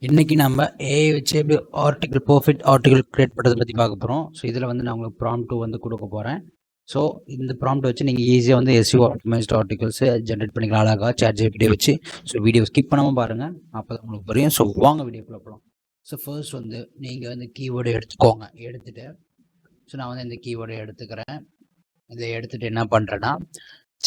இன்றைக்கி நம்ம ஏஐ வச்சு எப்படி பர்ஃபெக்ட் ஆர்டிகல் கிரியேட் பண்ணுறதை பற்றி பார்க்க போகிறோம். ஸோ இதில் வந்து நான் உங்களுக்கு ப்ராம்ப்ட் வந்து கொடுக்க போகிறேன். ஸோ இந்த ப்ராம்ப்ட் வச்சு நீங்கள் ஈஸியாக வந்து எஸ்இஓ ஆப்டிமைஸ்ட் ஆர்டிகல்ஸு ஜென்ரேட் பண்ணிக்கலாம் அழகாக ChatGPT வச்சு. ஸோ வீடியோ ஸ்கிப் பண்ணாமல் பாருங்கள், அப்போ தான் உங்களுக்கு புரியும். ஸோ வாங்க வீடியோக்குள்ள போகலாம். ஸோ ஃபர்ஸ்ட் வந்து நீங்கள் வந்து கீவேர்டு எடுத்துக்கோங்க. எடுத்துகிட்டு ஸோ நான் வந்து இந்த கீவேர்டை எடுத்துக்கிறேன். இதை எடுத்துகிட்டு என்ன பண்ணுறேன்னா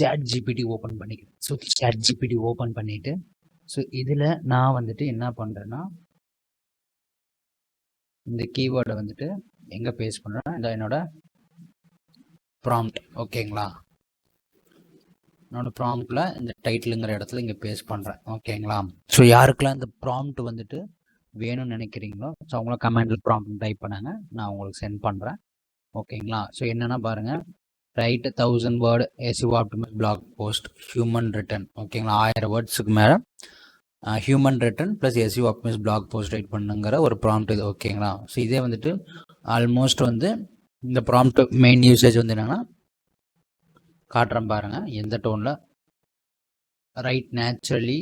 ChatGPT ஓப்பன் பண்ணிக்கிறேன். ஸோ ChatGPT ஓப்பன் பண்ணிவிட்டு ஸோ இதில் நான் வந்துட்டு என்ன பண்ணுறேன்னா இந்த கீவேர்டை வந்துட்டு எங்கே பேஸ்ட் பண்ணுறேன்னா இந்த என்னோட ப்ராம்ப்ட், ஓகேங்களா? என்னோட ப்ராம்ப்டில் இந்த டைட்டிலுங்கிற இடத்துல இங்கே பேஸ்ட் பண்ணுறேன், ஓகேங்களா? ஸோ யாருக்கெல்லாம் இந்த ப்ராம்ப்ட் வந்துட்டு வேணும்னு நினைக்கிறீங்களோ ஸோ அவங்கள கமெண்டில் ப்ராம்ப்ட் டைப் பண்ணாங்க, நான் உங்களுக்கு சென்ட் பண்ணுறேன், ஓகேங்களா? ஸோ என்னென்னா பாருங்கள், write 1000 word SEO optimise blog post human written, ஓகேங்களா? 1000 வேர்ட்ஸுக்கு மேலே human written plus SEO optimise blog post write பண்ணுங்கிற ஒரு ப்ராம்ப்ட் இது, ஓகேங்களா? ஸோ இதே வந்துட்டு ஆல்மோஸ்ட் வந்து இந்த ப்ராம்ப்ட் மெயின் யூசேஜ் வந்து என்னென்னா காட்டுறேன் பாருங்கள், எந்த டோனில் write naturally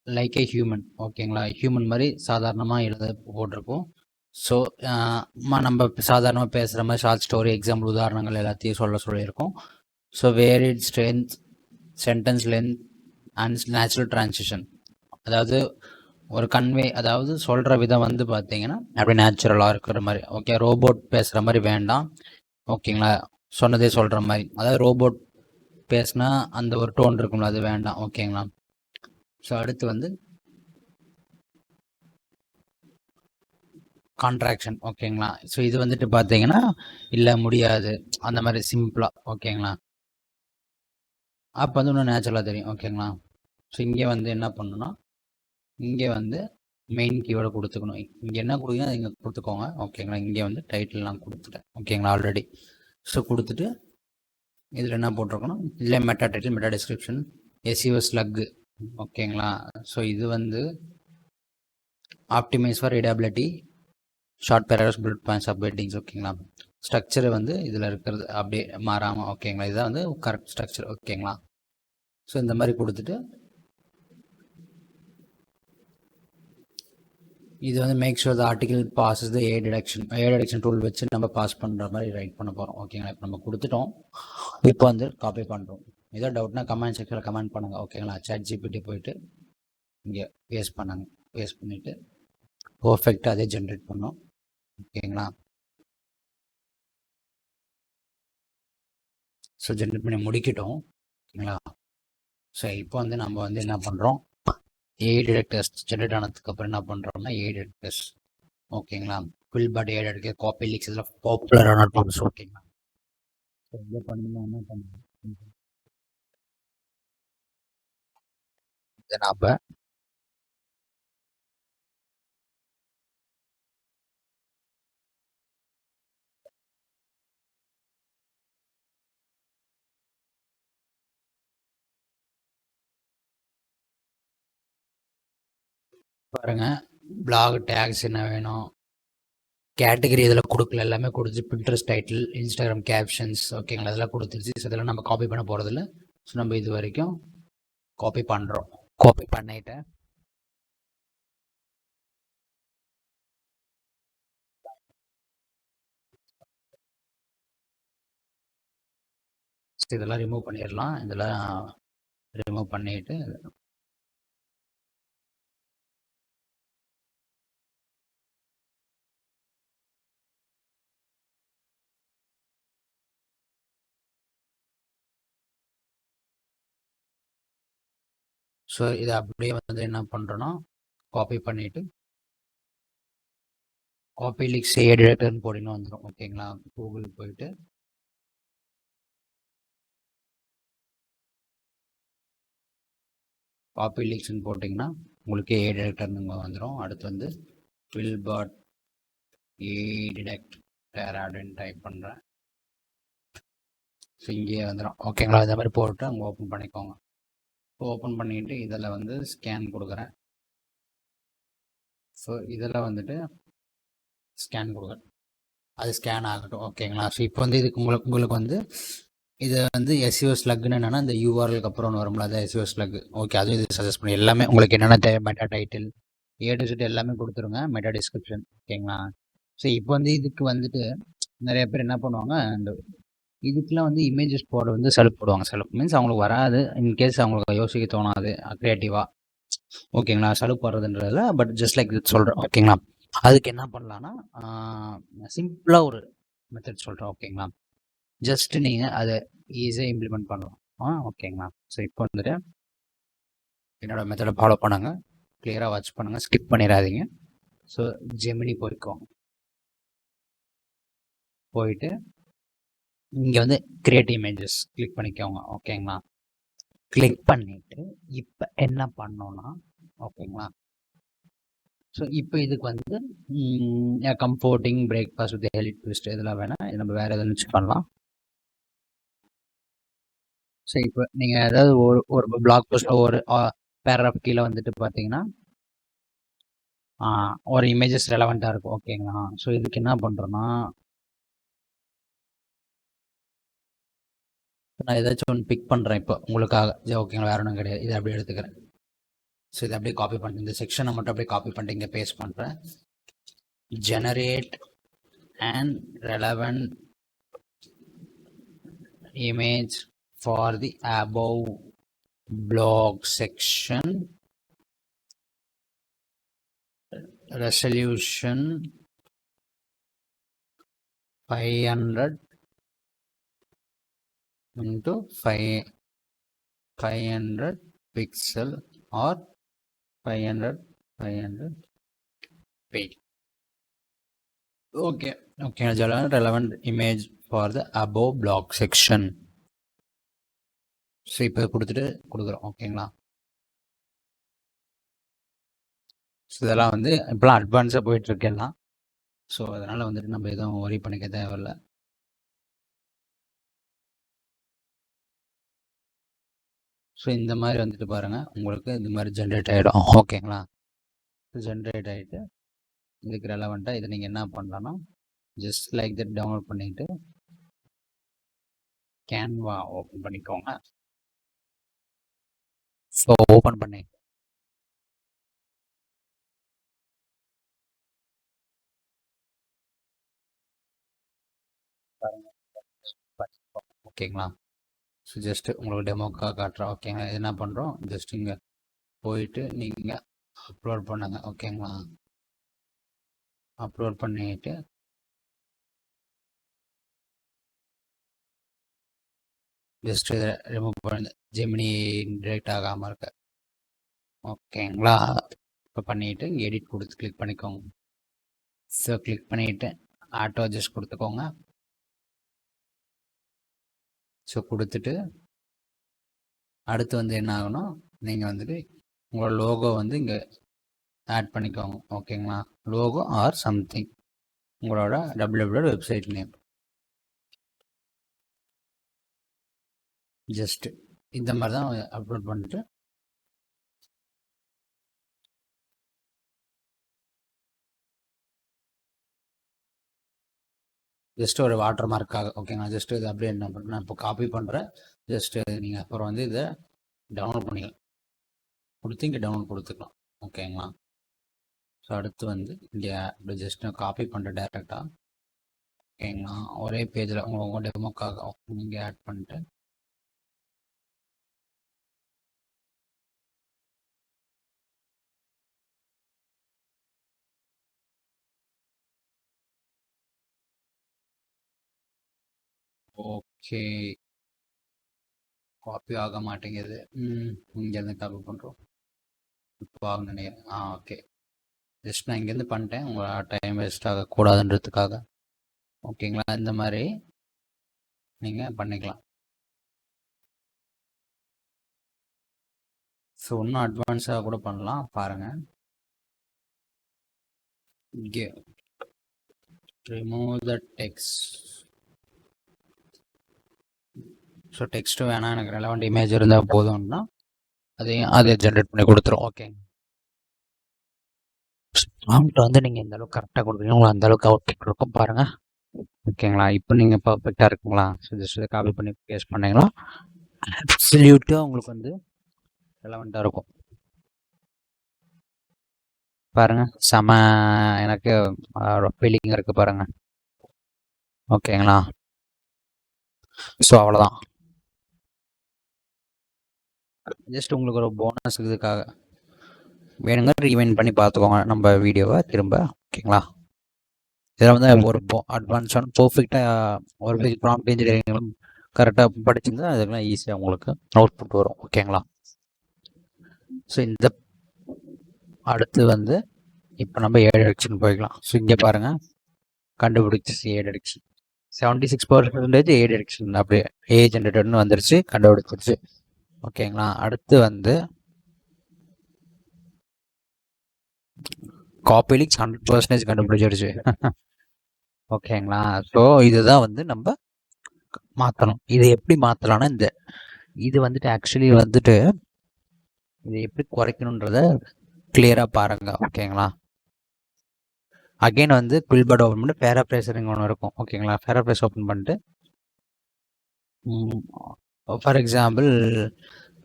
like a human, ஓகேங்களா? ஹியூமன் மாதிரி சாதாரணமாக எழுத போட்டிருக்கோம். ஸோ நம்ம சாதாரணமாக பேசுகிற மாதிரி ஷார்ட் ஸ்டோரி எக்ஸாம்பிள் உதாரணங்கள் எல்லாத்தையும் சொல்லியிருக்கோம். So varied strength, sentence length and natural transition, அதாவது ஒரு கன்வே, அதாவது சொல்கிற விதம் வந்து பார்த்தீங்கன்னா அப்படி நேச்சுரலாக இருக்கிற மாதிரி, ஓகே? ரோபோட் பேசுகிற மாதிரி வேண்டாம், ஓகேங்களா? சொன்னதே சொல்கிற மாதிரி, அதாவது ரோபோட் பேசினா அந்த ஒரு டோன் இருக்கும்ல, அது வேண்டாம், ஓகேங்களா? ஸோ அடுத்து வந்து கான்ட்ராக்ஷன், ஓகேங்களா? ஸோ இது வந்துட்டு பார்த்தீங்கன்னா இல்லை முடியாது அந்த மாதிரி சிம்பிளாக, ஓகேங்களா? அப்போ வந்து இன்னும் நேச்சுரலாக தெரியும், ஓகேங்களா? ஸோ இங்கே வந்து என்ன பண்ணணும்னா இங்கே வந்து மெயின் கீவேர்டை கொடுத்துக்கணும். இங்கே என்ன கொடுக்குங்க அதை இங்கே கொடுத்துக்கோங்க, ஓகேங்களா? இங்கே வந்து டைட்டில்லாம் கொடுத்துட்டேன், ஓகேங்களா? ஆல்ரெடி. ஸோ கொடுத்துட்டு இதில் என்ன போட்டிருக்கணும், இல்லை meta title, meta description, SEO slug, ஓகேங்களா? ஸோ இது வந்து optimise for readability, short paragraphs, bullet points, subheadings, ஓகேங்களா? ஸ்ட்ரக்சர் வந்து இதில் இருக்கிறது அப்படியே மாறாமல், ஓகேங்களா? இதுதான் வந்து கரெக்ட் ஸ்ட்ரக்சர், ஓகேங்களா? ஸோ இந்த மாதிரி கொடுத்துட்டு இது வந்து make sure the article passes the AI detection tool வச்சு நம்ம பாஸ் பண்ணுற மாதிரி ரைட் பண்ண போகிறோம், ஓகேங்களா? இப்போ நம்ம கொடுத்துட்டோம், இப்போ வந்து காப்பி பண்ணுறோம். ஏதோ டவுட்னா கமெண்ட் செக்ஷனில் கமெண்ட் பண்ணுங்கள், ஓகேங்களா? ChatGPT போயிட்டு இங்கே பேஸ்ட் பண்ணாங்க, பேஸ்ட் பண்ணிவிட்டு பர்ஃபெக்டாக அதே ஜென்ரேட் பண்ணோம், ஓகேங்களா? ஸோ ஜென்ரேட் பண்ணி முடிக்கிட்டோம், ஓகேங்களா? ஸோ இப்போ வந்து நம்ம வந்து என்ன பண்ணுறோம், ஏஐ டிடெக்டர்ஸ் ஜென்ரேட் ஆனதுக்கப்புறம் என்ன பண்ணுறோம்னா ஏஐ டிடெக்டர்ஸ், ஓகேங்களா? ஃபில்பர்ட் ஏஐ டிடெக்டர், காப்பி லீக்ஸ், இதெல்லாம் பாப்புலரான டூல்ஸ், ஓகேங்களா? ஸோ இதை பண்ணணும், என்ன பண்ணுறோம் இதை நாம் பாருங்க, பிளாக் டேக்ஸ் என்ன வேணும், கேட்டகரி இதில் கொடுக்கல, எல்லாமே கொடுத்து பின்ட்ரெஸ்ட் டைட்டில், இன்ஸ்டாகிராம் கேப்ஷன்ஸ், ஓகேங்களா? இதெல்லாம் கொடுத்துருச்சு. ஸோ இதெல்லாம் நம்ம காப்பி பண்ண போகிறதில்ல. ஸோ நம்ம இது வரைக்கும் காப்பி பண்ணுறோம், காப்பி பண்ணிட்டேன். இதெல்லாம் ரிமூவ் பண்ணிடலாம், இதெல்லாம் ரிமூவ் பண்ணிட்டு ஸோ இதை அப்படியே வந்து என்ன பண்ணுறோன்னா காப்பி பண்ணிவிட்டு காப்பி லீக்ஸ் ஏஐ டிடெக்டர்னு போட்டிங்கன்னா வந்துடும், ஓகேங்களா? கூகுள் போயிட்டு காப்பி லீக்ஸ்ன்னு போட்டிங்கன்னா உங்களுக்கு ஏஐ டிடெக்டர்னு வந்துடும். அடுத்து வந்து ஃபில்பர்ட் ஏஐ டிடெக்டர் அப்படின்னு டைப் பண்ணுறேன். ஸோ இங்கேயே வந்துடும், ஓகேங்களா? இந்த மாதிரி போட்டு அங்கே ஓப்பன் பண்ணிக்கோங்க. ஓப்பன் பண்ணிவிட்டு இதில் வந்து ஸ்கேன் கொடுக்குறேன். ஸோ இதில் வந்துட்டு ஸ்கேன் கொடுக்குறேன், அது ஸ்கேன் ஆகட்டும், ஓகேங்களா? ஸோ இப்போ வந்து இதுக்கு உங்களுக்கு வந்து இது வந்து எஸ்இஓ ஸ்லக்னு என்னென்னா இந்த யூஆர்எலுக்கு அப்புறம் வரும்ல, அது எஸ்இஓ ஸ்லக், ஓகே? அதுவும் இது சஜஸ்ட் பண்ணி எல்லாமே உங்களுக்கு என்னென்ன தேவை, meta title, A to set எல்லாமே கொடுத்துருங்க, மெட்டா டிஸ்கிரிப்ஷன். ஓகேங்களா? ஸோ இப்போ வந்து இதுக்கு வந்துட்டு நிறைய பேர் என்ன பண்ணுவாங்க, அந்த இதுக்கெலாம் வந்து இமேஜஸ் போட வந்து செலக்ட் போடுவாங்க. செலக்ட் மீன்ஸ் அவங்களுக்கு வராது, இன்கேஸ் அவங்களுக்கு யோசிக்க தோணாது க்ரியேட்டிவாக. ஓகேங்களா? செலக்ட் போடுறதுன்றதில் பட் ஜஸ்ட் லைக் இது சொல்கிறேன். ஓகேங்களா? அதுக்கு என்ன பண்ணலான்னா, சிம்பிளாக ஒரு மெத்தட் சொல்கிறேன். ஓகேங்களா? ஜஸ்ட் நீங்கள் அதை ஈஸியாக இம்ப்ளிமெண்ட் பண்ணலாம். ஓகேங்களா? ஸோ இப்போ வந்துட்டு என்னோடய மெத்தடை ஃபாலோ பண்ணுங்க, கிளியராக வாட்ச் பண்ணுங்கள், ஸ்கிப் பண்ணிடாதீங்க. ஸோ ஜெமினி போய்க்கோங்க. போயிட்டு இங்கே வந்து கிரியேட் இமேஜஸ் கிளிக் பண்ணிக்கோங்க. ஓகேங்களா? கிளிக் பண்ணிவிட்டு இப்போ என்ன பண்ணோன்னா, ஓகேங்களா, ஸோ இப்போ இதுக்கு வந்து கம்ஃபோர்ட்டிங் பிரேக்ஃபாஸ்ட் வித் ஹெல்த் ட்விஸ்ட் இதெல்லாம் வேணால் நம்ம வேறு எதுவும் யூஸ் பண்ணலாம். ஸோ இப்போ நீங்கள் ஏதாவது ஒரு பிளாக் போஸ்ட்டில் ஒரு பேராகிராஃப் கீழே வந்துட்டு பார்த்தீங்கன்னா ஒரு இமேஜஸ் ரெலவெண்ட்டாக இருக்கும். ஓகேங்களா? ஸோ இதுக்கு என்ன பண்ணுறோன்னா, நான் ஏதாச்சும் ஒன்று பிக் பண்ணுறேன் இப்போ உங்களுக்காக. ஓகேங்களா? வேறு ஒன்றும் கிடையாது, இதை அப்படியே எடுத்துக்கிறேன். ஸோ இதை அப்படியே காப்பி பண்ணிட்டு இந்த செக்ஷனை மட்டும் அப்படியே காப்பி பண்ணிட்டு இங்கே பேஸ்ட் பண்ணுறேன். Generate and relevant image for the above blog section, resolution 500 into 500 pixel or 500 page. Okay, relevant image for the above blog section. So இப்போ கொடுக்குறோம். ஓகேங்களா? ஸோ இதெல்லாம் வந்து இப்போலாம் அட்வான்ஸாக போயிட்டுருக்கு எல்லாம். ஸோ அதனால் வந்துட்டு நம்ம எதுவும் ஒரி பண்ணிக்க தேவையில்ல. ஸோ இந்த மாதிரி வந்துட்டு பாருங்கள், உங்களுக்கு இந்த மாதிரி ஜென்ரேட் ஆகிடும். ஓகேங்களா? ஜென்ரேட் ஆகிட்டு இதுக்கு ரெலவெண்ட்டாக இதை நீங்கள் என்ன பண்ணலான்னா, ஜஸ்ட் லைக் தட் டவுன்லோட் பண்ணிவிட்டு கேன்வா ஓப்பன் பண்ணிக்கோங்க. ஸோ ஓப்பன் பண்ணி ஓகேங்களா? ஸோ ஜஸ்ட்டு உங்களுக்கு டெமோக்காக காட்டுறோம். ஓகேங்களா? என்ன பண்ணுறோம், ஜஸ்ட் இங்கே போயிட்டு நீங்கள் அப்லோட் பண்ணுங்க. ஓகேங்களா? அப்லோட் பண்ணிட்டு ஜஸ்ட் இதை ரிமூவ் பண்ணி ஜெமினி டிரெக்ட் ஆகாமல் இருக்க. ஓகேங்களா? இப்போ பண்ணிவிட்டு இங்கே எடிட் கொடுத்து கிளிக் பண்ணிக்கோங்க. ஸோ கிளிக் பண்ணிவிட்டு ஆட்டோ அட்ஜஸ்ட் கொடுத்துக்கோங்க. ஸோ கொடுத்துட்டு அடுத்து வந்து என்ன ஆகணும், நீங்கள் வந்துட்டு உங்களோட லோகோ வந்து இங்கே ஆட் பண்ணிக்கோங்க. ஓகேங்களா? லோகோ ஆர் சம்திங் உங்களோட www வெப்சைட் நேம். ஜஸ்ட்டு இந்த மாதிரி தான் அப்லோட் பண்ணிட்டு ஜஸ்ட் ஒரு வாட்டர் மார்க்காக. ஓகேங்களா? ஜஸ்ட்டு இது அப்படியே என்ன பண்ணுறேன், நான் இப்போ காப்பி பண்ணுறேன். ஜஸ்ட்டு நீங்கள் அப்புறம் வந்து இதை டவுன்லோட் பண்ணிக்கலாம், கொடுத்து இங்கே டவுன்லோட் கொடுத்துக்கலாம். ஓகேங்களா? ஸோ அடுத்து வந்து இங்கே இப்படி ஜஸ்ட் நான் காப்பி பண்ணுறேன் டேரெக்டாக. ஓகேங்களா? ஒரே பேஜில் உங்கள் டெமோக்காக நீங்கள் ஆட் பண்ணிட்டு ஓகே காப்பி ஆக மாட்டேங்குது. இங்கேருந்து காப்பி பண்ணுறோம். இப்போ ஆக நினைக்கிறேன். ஓகே ஜஸ்ட் நான் இங்கேருந்து பண்ணிட்டேன், உங்கள் டைம் வேஸ்ட் ஆகக்கூடாதுன்றதுக்காக. ஓகேங்களா? இந்த மாதிரி நீங்கள் பண்ணிக்கலாம். ஸோ இன்னும் அட்வான்ஸாக கூட பண்ணலாம் பாருங்கள். இங்கே remove the text. So text வேணாம், எனக்கு ரெலவெண்ட் இமேஜ் இருந்தால் போதும்னா அதை ஜென்ரேட் பண்ணி கொடுத்துரும். ஓகே ப்ராம்ப்ட் வந்து நீங்கள் எந்த அளவுக்கு கரெக்டாக கொடுக்குறீங்க, உங்களுக்கு அந்த அளவுக்கு அவுட்புட் இருக்கும் பாருங்கள். ஓகேங்களா? இப்போ நீங்கள் பர்ஃபெக்டாக இருக்குங்களா? ஸோ ஜஸ்ட் இதை காப்பி பண்ணி பேஸ்ட் பண்ணிங்களா, அப்சல்யூட்டாக உங்களுக்கு வந்து ரெலவெண்ட்டாக இருக்கும். பாருங்கள் செம எனக்கு ஃபீலிங் இருக்குது பாருங்கள். ஓகேங்களா? ஸோ அவ்வளோதான். ஜஸ்ட் உங்களுக்கு ஒரு போனஸ் இதுக்காக வேணுங்க ரீவைண்ட் பண்ணி பார்த்துக்கோங்க நம்ம வீடியோவை திரும்ப. ஓகேங்களா? இதில் வந்து ஒரு அட்வான்ஸான பர்ஃபெக்டாக ஒரு ப்ராம்ப்ட் இன்ஜினியரிங் கரெக்டாக படிச்சிருந்தா அதுக்கெல்லாம் ஈஸியாக உங்களுக்கு அவுட்புட் வரும். ஓகேங்களா? ஸோ இந்த அடுத்து வந்து இப்போ நம்ம ஏட் அடிக்ஷன் போய்க்கலாம். ஸோ இங்கே பாருங்கள் கண்டுபிடிச்சி ஏட் அடிக்ஷன் 76% ஏட் அடிக்ஷன் அப்படியே ஜென்ரேட்டர்னு வந்துருச்சு, கண்டுபிடிச்சிருச்சு. ஓகேங்களா? அடுத்து வந்து காப்பி லீக்ஸ் 100% கண்டுபிடிச்சிருச்சு. ஓகேங்களா? ஸோ இதுதான் வந்து நம்ம மாற்றணும். இது எப்படி மாற்றலாம்னா இது வந்துட்டு ஆக்சுவலி வந்துட்டு இதை எப்படி குறைக்கணுன்றத கிளியராக பாருங்கள். ஓகேங்களா? அகெயின் வந்து குயில்பட் ஓப்பன் பண்ணிட்டு பேராஃப்ரேசரிங் ஒன்று இருக்கும். ஓகேங்களா? பேராஃப்ரேஸ் ஓப்பன் பண்ணிட்டு ஃபார் எக்ஸாம்பிள்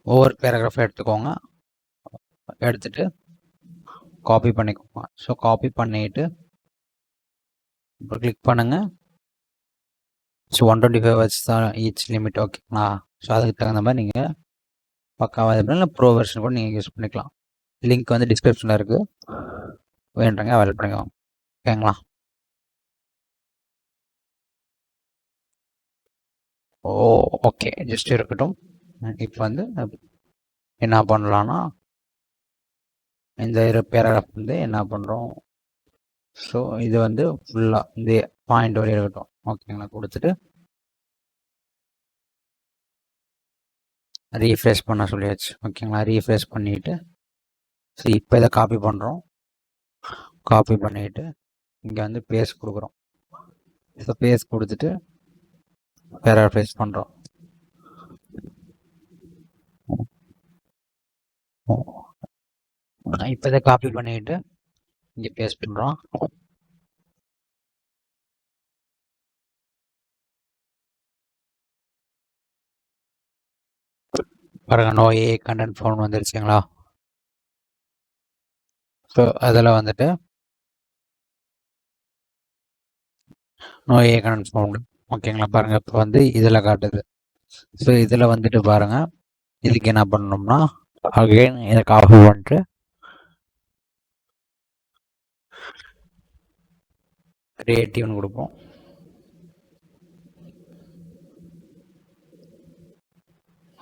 ஒவ்வொரு பேராகிராஃப் எடுத்துக்கோங்க. எடுத்துகிட்டு காப்பி பண்ணிக்கோங்க. ஸோ காப்பி பண்ணிவிட்டு இப்போ கிளிக் பண்ணுங்கள். ஸோ 125 வேர்ட்ஸ் தான் ஈச் லிமிட். ஓகேங்களா? ஸோ அதுக்கு தகுந்த மாதிரி நீங்கள் பக்காவாக இல்லை ப்ரோ வெர்ஷன் கூட நீங்கள் யூஸ் பண்ணிக்கலாம். லிங்க் வந்து டிஸ்கிரிப்ஷனில் இருக்குது, வேணுறங்க அவைலபிள் பண்ணிக்கலாம். ஓகேங்களா? ஓகே ஜஸ்ட் இருக்கட்டும். இப்போ வந்து என்ன பண்ணலான்னா இந்த பேராகிராஃப் வந்து என்ன பண்ணுறோம், ஸோ இது வந்து ஃபுல்லாக இந்த பாயிண்ட் வரையும் இருக்கட்டும். ஓகேங்களா? கொடுத்துட்டு ரீஃப்ரெஷ் பண்ண சொல்லியாச்சு. ஓகேங்களா? ரீஃப்ரெஷ் பண்ணிவிட்டு ஸோ இப்போ இதை காப்பி பண்ணுறோம். காப்பி பண்ணிவிட்டு இங்கே வந்து பேஸ்ட் கொடுக்குறோம். ஸோ பேஸ்ட் கொடுத்துட்டு பேராஃப்ரேஸ் பண்ணுறோம். இப்போ இதை காப்பி பண்ணிவிட்டு இங்கே பேஸ்ட் பண்ணுறோம். பாருங்க நோ ஏ கண்டென்ட் ஃபவுண்ட் வந்துருச்சுங்களா? ஸோ அதில் வந்துட்டு நோ ஏ கண்டென்ட் ஃபவுண்ட். ஓகேங்களா? பாருங்கள் இப்போ வந்து இதில் காட்டுது. ஸோ இதில் வந்துட்டு பாருங்கள் இதுக்கு என்ன பண்ணணும்னா அகைன் இதை காப்பி பண்ணிட்டு கிரியேட்டிவ்னு கொடுப்போம்.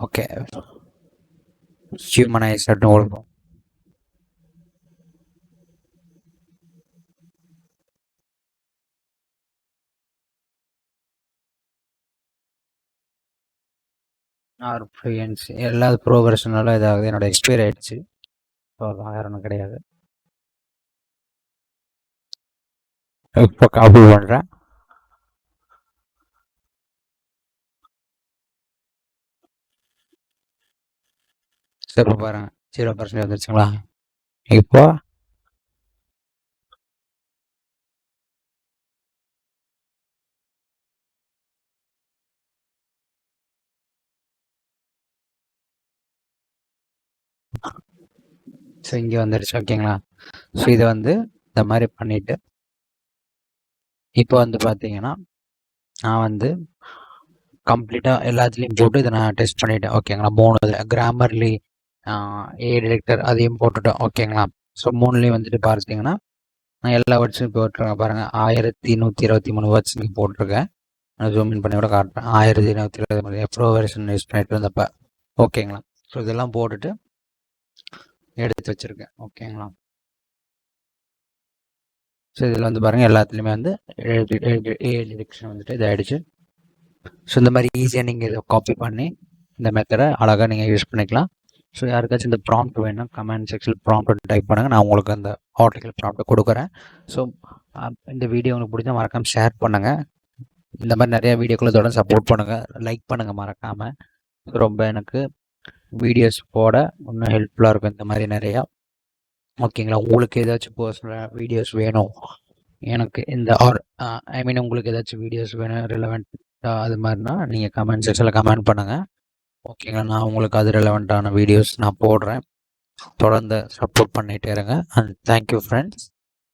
ஓகே ஹியூமனைஸ்ட்னு கொடுப்போம். ஃப்ரீயன்ஸ் எல்லா ப்ரோ வெர்ஷனாலும் இதாகுது. என்னோட எக்ஸ்பைரி ஆகிடுச்சு. ஸோ அது வேறு ஒன்றும் கிடையாது. இப்போ காப்பி பண்ணுறேன். சரி இப்போ பாருங்கள் 0% வந்துருச்சுங்களா? இப்போ ஸோ இங்கே வந்துடுச்சு. ஓகேங்களா? ஸோ இதை வந்து இந்த மாதிரி பண்ணிவிட்டு இப்போ வந்து பார்த்தீங்கன்னா நான் வந்து கம்ப்ளீட்டாக எல்லாத்துலேயும் போட்டு இதை நான் டெஸ்ட் பண்ணிவிட்டேன். ஓகேங்களா? 3 இதில் கிராமர்லி ஏ டிரெக்டர் அதையும் போட்டுட்டோம். ஓகேங்களா? ஸோ 3லேயும் வந்துட்டு பார்த்தீங்கன்னா நான் எல்லா வேர்ட்ஸும் போட்டிருக்கேன். பாருங்கள் 1123 வேர்ட்ஸ் இங்கே போட்டிருக்கேன். நான் ஜூம் இன் பண்ணி கூட காட்டுறேன். 1123 ப்ரோ வெர்ஷன் யூஸ் பண்ணிட்டு இருந்தப்போ. ஓகேங்களா? ஸோ இதெல்லாம் போட்டுட்டு எடுத்து வச்சுருக்கேன். ஓகேங்களா? ஸோ இதில் வந்து பாருங்கள் எல்லாத்துலேயுமே வந்து டிரெக்ஷன் வந்துட்டு இதாகிடுச்சு. ஸோ இந்த மாதிரி ஈஸியாக நீங்கள் இதை காப்பி பண்ணி இந்த மெத்தடை அழகாக நீங்கள் யூஸ் பண்ணிக்கலாம். ஸோ யாருக்காச்சும் இந்த ப்ராம்ப்ட் வேணும் கமெண்ட் செக்ஷனில் ப்ராம்ப்ட் டைப் பண்ணுங்கள், நான் உங்களுக்கு அந்த ஆர்டிக்கல் ப்ராம்ப்ட்டை கொடுக்குறேன். ஸோ இந்த வீடியோ உங்களுக்கு பிடிச்சா மறக்காமல் ஷேர் பண்ணுங்கள். இந்த மாதிரி நிறையா வீடியோக்களை தொடர்ந்து சப்போர்ட் பண்ணுங்கள், லைக் பண்ணுங்கள் மறக்காமல். ரொம்ப எனக்கு வீடியோஸ் போட இன்னும் ஹெல்ப்ஃபுல்லாக இருக்கும் இந்த மாதிரி நிறையா. ஓகேங்களா? உங்களுக்கு ஏதாச்சும் பர்சனலாக வீடியோஸ் வேணும் எனக்கு இந்த உங்களுக்கு ஏதாச்சும் வீடியோஸ் வேணும் ரிலவெண்ட் அது மாதிரினா நீங்கள் கமெண்ட் செக்ஷனில் கமெண்ட் பண்ணுங்கள். ஓகேங்களா? நான் உங்களுக்கு அது ரிலவெண்ட்டான வீடியோஸ் நான் போடுறேன். தொடர்ந்து சப்போர்ட் பண்ணிகிட்டே இருங்க. And thank you friends.